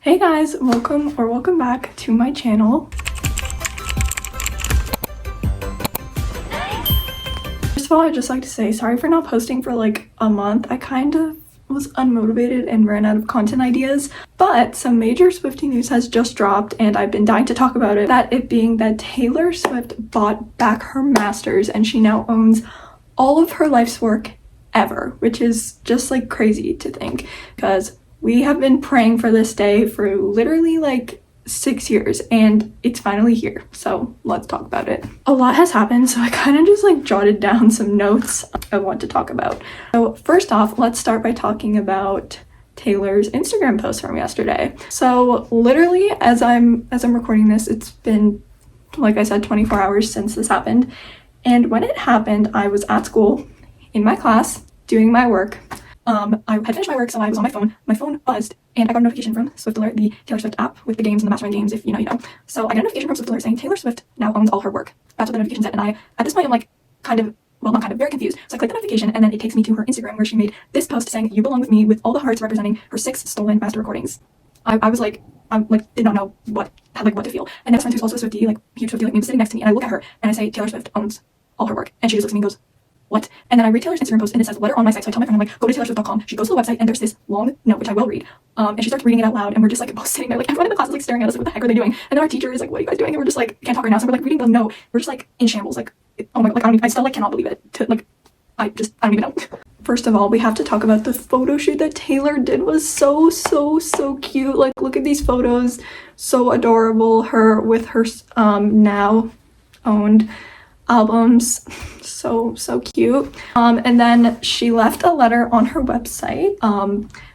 Hey guys, welcome back to my channel. First of all, I'd just like to say sorry for not posting for like a month. I kind of was unmotivated and ran out of content ideas, but some major Swiftie news has just dropped and I've been dying to talk about it. That it being that Taylor Swift bought back her masters and she now owns all of her life's work ever, which is just like crazy to think because we have been praying for this day for literally like 6 years and it's finally here. So let's talk about it. A lot has happened, so I kind of just like jotted down some notes I want to talk about. So first off, let's start by talking about Taylor's Instagram post from yesterday. So literally as I'm recording this, it's been, like I said, 24 hours since this happened. And when it happened, I was at school in my class doing my work. I had finished my work, so I was on my phone. My phone buzzed, and I got a notification from Swift Alert, the Taylor Swift app with the games and the mastermind games, if you know, you know. So I got a notification from Swift Alert saying Taylor Swift now owns all her work. That's what the notification said, and I, at this point, I'm like, very confused. So I clicked the notification, and then it takes me to her Instagram, where she made this post saying, "You belong with me," with all the hearts representing her 6 stolen master recordings. I was like, did not know what to feel. And then my friend who's also a Swiftie, like, huge Swiftie, like me, was sitting next to me, and I look at her, and I say, "Taylor Swift owns all her work," and she just looks at me and goes, "What?" And then I read Taylor's Instagram post and it says letter on my site. So I tell my friend, I'm like, go to taylorswift.com. She goes to the website and there's this long note, which I will read. And she starts reading it out loud and we're just like both sitting there, like everyone in the class is like staring at us, like, what the heck are they doing? And then our teacher is like, what are you guys doing? And we're just like, can't talk right now. So we're like reading the note. We're just like in shambles. Like, oh my god, like I still like cannot believe it. I don't even know. First of all, we have to talk about the photo shoot that Taylor did. Was so cute. Like, look at these photos. So adorable. Her with her now owned albums, so cute. And then she left a letter on her website.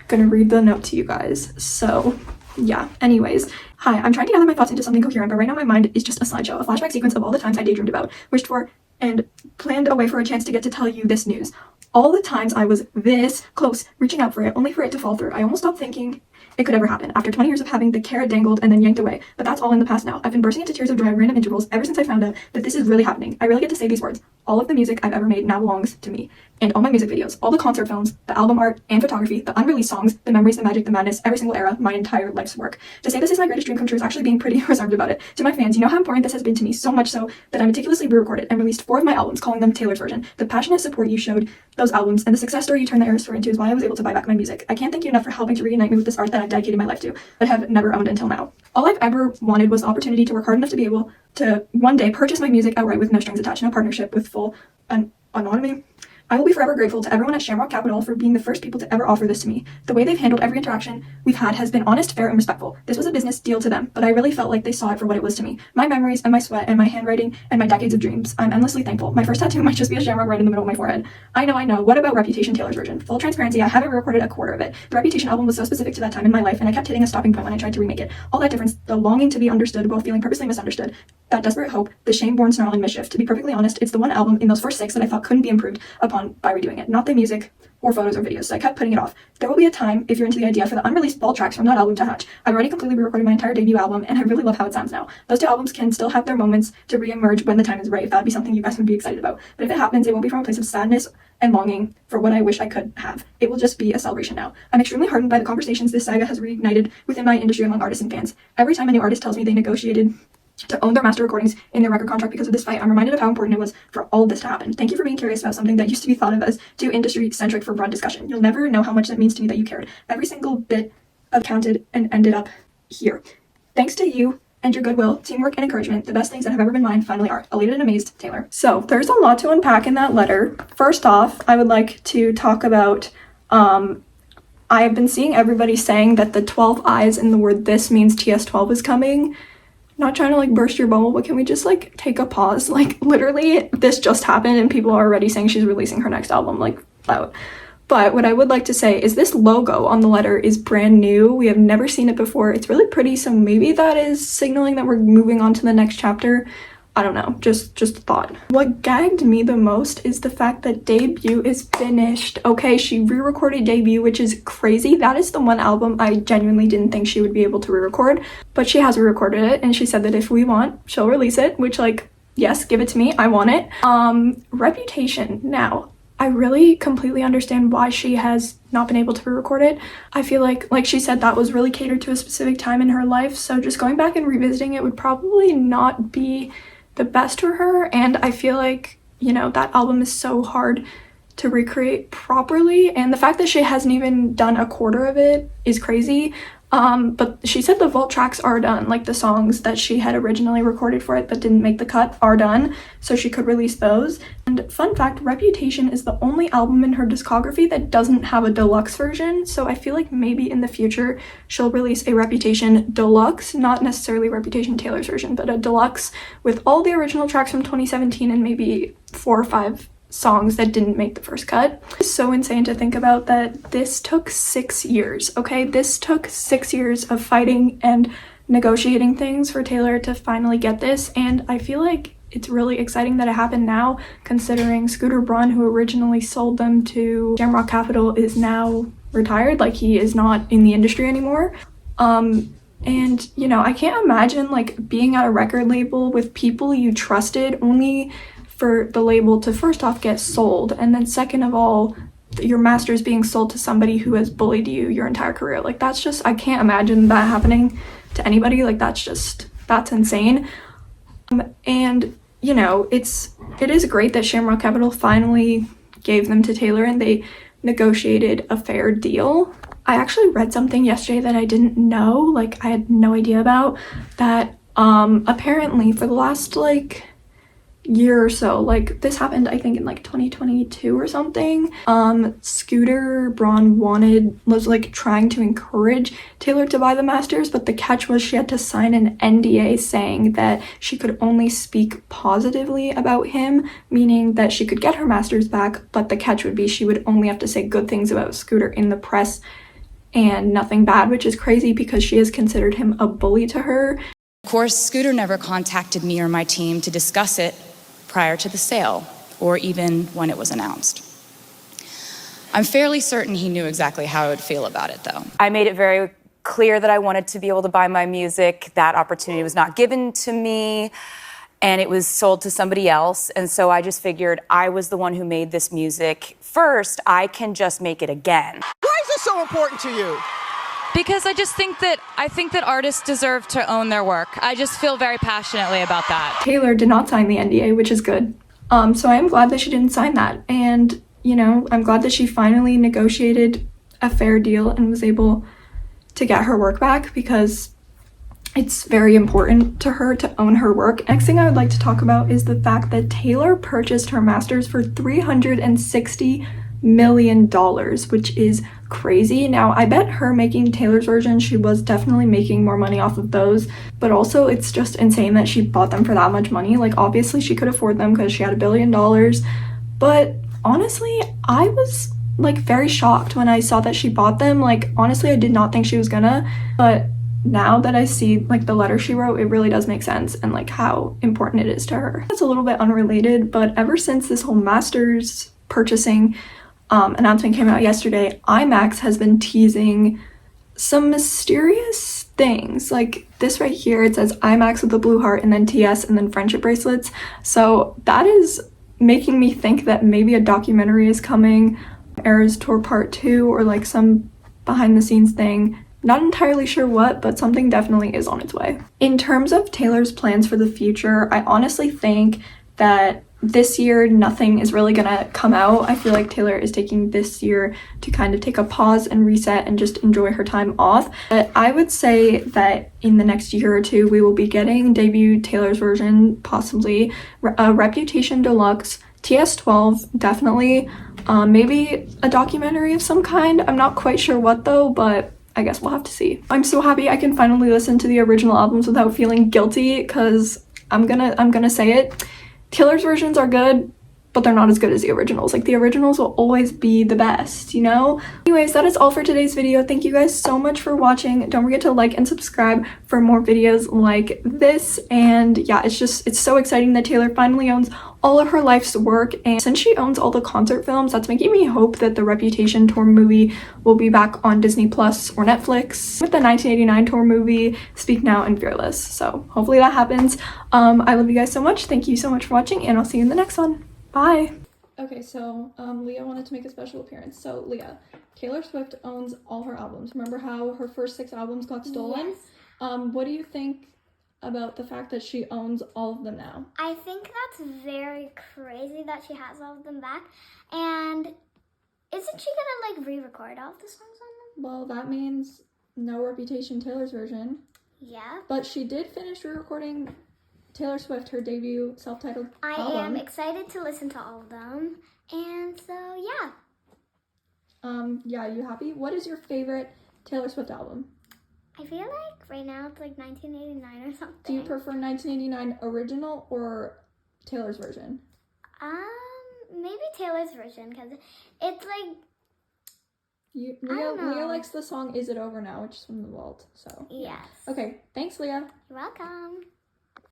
Gonna read the note to you guys. So yeah, anyways, hi, I'm trying to gather my thoughts into something coherent, but right now my mind is just a slideshow, a flashback sequence of all the times I daydreamed about, wished for, and planned away for a chance to get to tell you this news. All the times I was this close, reaching out for it, only for it to fall through. I almost stopped thinking it could ever happen, after 20 years of having the carrot dangled and then yanked away. But that's all in the past now. I've been bursting into tears of joy at random intervals ever since I found out that this is really happening. I really get to say these words. All of the music I've ever made now belongs to me. And all my music videos, all the concert films, the album art and photography, the unreleased songs, the memories, the magic, the madness, every single era, my entire life's work. To say this is my greatest dream come true is actually being pretty reserved about it. To my fans, you know how important this has been to me, so much so that I meticulously re-recorded and released 4 of my albums, calling them Taylor's version. The passionate support you showed those albums and the success story you turned the Eras Tour into is why I was able to buy back my music. I can't thank you enough for helping to reunite me with this art that I've dedicated my life to, but have never owned until now. All I've ever wanted was the opportunity to work hard enough to be able to one day purchase my music outright with no strings attached, no partnership, with full anonymity. I will be forever grateful to everyone at Shamrock Capital for being the first people to ever offer this to me. The way they've handled every interaction we've had has been honest, fair, and respectful. This was a business deal to them, but I really felt like they saw it for what it was to me. My memories and my sweat and my handwriting and my decades of dreams. I'm endlessly thankful. My first tattoo might just be a shamrock right in the middle of my forehead. I know. What about Reputation, Taylor's version? Full transparency, I haven't recorded a quarter of it. The Reputation album was so specific to that time in my life, and I kept hitting a stopping point when I tried to remake it. All that difference, the longing to be understood while feeling purposely misunderstood, that desperate hope, the shame-born snarl and mischief. To be perfectly honest, it's the one album in those first 6 that I thought couldn't be improved upon by redoing it. Not the music or photos or videos, so I kept putting it off. There will be a time, if you're into the idea, for the unreleased fall tracks from that album to hatch. I've already completely re-recorded my entire debut album, and I really love how it sounds now. Those 2 albums can still have their moments to re-emerge when the time is right, if that would be something you guys would be excited about. But if it happens, it won't be from a place of sadness and longing for what I wish I could have. It will just be a celebration now. I'm extremely heartened by the conversations this saga has reignited within my industry among artists and fans. Every time a new artist tells me they negotiated to own their master recordings in their record contract because of this fight, I'm reminded of how important it was for all of this to happen. Thank you for being curious about something that used to be thought of as too industry-centric for broad discussion. You'll never know how much that means to me that you cared. Every single bit of counted and ended up here. Thanks to you and your goodwill, teamwork, and encouragement, the best things that have ever been mine finally are. Elated and amazed, Taylor. So there's a lot to unpack in that letter. First off, I would like to talk about I have been seeing everybody saying that the 12 I's in the word this means TS12 is coming. Not trying to like burst your bubble, but can we just like take a pause? Like literally this just happened and people are already saying she's releasing her next album, like out. But what I would like to say is this logo on the letter is brand new. We have never seen it before. It's really pretty, so maybe that is signaling that we're moving on to the next chapter. I don't know, just a thought. What gagged me the most is the fact that Debut is finished. Okay, she re-recorded Debut, which is crazy. That is the one album I genuinely didn't think she would be able to re-record, but she has re-recorded it, and she said that if we want, she'll release it, which, like, yes, give it to me, I want it. Reputation. Now, I really completely understand why she has not been able to re-record it. I feel like she said, that was really catered to a specific time in her life, so just going back and revisiting it would probably not be the best for her. And I feel like, you know, that album is so hard to recreate properly, and the fact that she hasn't even done a quarter of it is crazy. But she said the vault tracks are done, like the songs that she had originally recorded for it but didn't make the cut are done, so she could release those. And fun fact, Reputation is the only album in her discography that doesn't have a deluxe version, so I feel like maybe in the future she'll release a Reputation deluxe, not necessarily Reputation Taylor's version, but a deluxe with all the original tracks from 2017 and maybe 4 or 5 songs that didn't make the first cut. It's so insane to think about that this took 6 years, okay? This took 6 years of fighting and negotiating things for Taylor to finally get this, and I feel like it's really exciting that it happened now, considering Scooter Braun, who originally sold them to Shamrock Capital, is now retired. Like, he is not in the industry anymore. And, you know, I can't imagine, like, being at a record label with people you trusted only for the label to first off get sold, and then second of all, your masters being sold to somebody who has bullied you your entire career. Like, that's just, I can't imagine that happening to anybody. Like, that's insane. And, you know, it is great that Shamrock Capital finally gave them to Taylor and they negotiated a fair deal. I actually read something yesterday that I didn't know, like, I had no idea about, that apparently for the last, like, year or so, like, this happened I think in like 2022 or something, Scooter Braun was like trying to encourage Taylor to buy the masters, but the catch was she had to sign an NDA saying that she could only speak positively about him, meaning that she could get her masters back, but the catch would be she would only have to say good things about Scooter in the press and nothing bad, which is crazy because she has considered him a bully to her. Of course, Scooter never contacted me or my team to discuss it prior to the sale, or even when it was announced. I'm fairly certain he knew exactly how I would feel about it, though. I made it very clear that I wanted to be able to buy my music. That opportunity was not given to me, and it was sold to somebody else, and so I just figured I was the one who made this music first. I can just make it again. Why is this so important to you? Because I think that artists deserve to own their work. I just feel very passionately about that. Taylor did not sign the NDA, which is good. So I am glad that she didn't sign that. And, you know, I'm glad that she finally negotiated a fair deal and was able to get her work back, because it's very important to her to own her work. Next thing I would like to talk about is the fact that Taylor purchased her masters for $360 million, which is crazy. Now, I bet her making Taylor's version, she was definitely making more money off of those, but also it's just insane that she bought them for that much money. Like, obviously she could afford them because she had $1 billion, but honestly, I was like very shocked when I saw that she bought them. Like, honestly, I did not think she was gonna, but now that I see like the letter she wrote, it really does make sense and like how important it is to her. That's a little bit unrelated, but ever since this whole masters purchasing announcement came out yesterday, IMAX has been teasing some mysterious things. Like this right here, it says IMAX with the blue heart and then TS and then friendship bracelets. So that is making me think that maybe a documentary is coming, Eras Tour Part 2, or like some behind the scenes thing. Not entirely sure what, but something definitely is on its way. In terms of Taylor's plans for the future, I honestly think that this year nothing is really gonna come out. I feel like Taylor is taking this year to kind of take a pause and reset and just enjoy her time off. But I would say that in the next year or two we will be getting debut Taylor's version, possibly a Reputation Deluxe, TS12 definitely, maybe a documentary of some kind. I'm not quite sure what though, but I guess we'll have to see. I'm so happy I can finally listen to the original albums without feeling guilty, because I'm gonna say it. Taylor's versions are good, but they're not as good as the originals. Like, the originals will always be the best, you know? Anyways, that is all for today's video. Thank you guys so much for watching. Don't forget to like and subscribe for more videos like this. And yeah, it's so exciting that Taylor finally owns all of her life's work, and since she owns all the concert films, that's making me hope that the Reputation tour movie will be back on Disney Plus or Netflix with the 1989 tour movie, Speak Now and Fearless. So hopefully that happens. I love you guys so much. Thank you so much for watching, and I'll see you in the next one. Bye. Okay, so Leah wanted to make a special appearance. So Leah, Taylor Swift owns all her albums. Remember how her first 6 albums got stolen? Yes. What do you think about the fact that she owns all of them now? I think that's very crazy that she has all of them back. And isn't she gonna like re-record all of the songs on them? Well, that means no Reputation Taylor's version. Yeah. But she did finish re-recording Taylor Swift, her debut self-titled I album. am excited to listen to all of them. And so, yeah. Yeah, you happy? What is your favorite Taylor Swift album? I feel like right now it's like 1989 or something. Do you prefer 1989 original or Taylor's version? Maybe Taylor's version because it's like, Leah know. likes the song Is It Over Now, which is from The Vault, so. yes. Okay, thanks, Leah. You're welcome.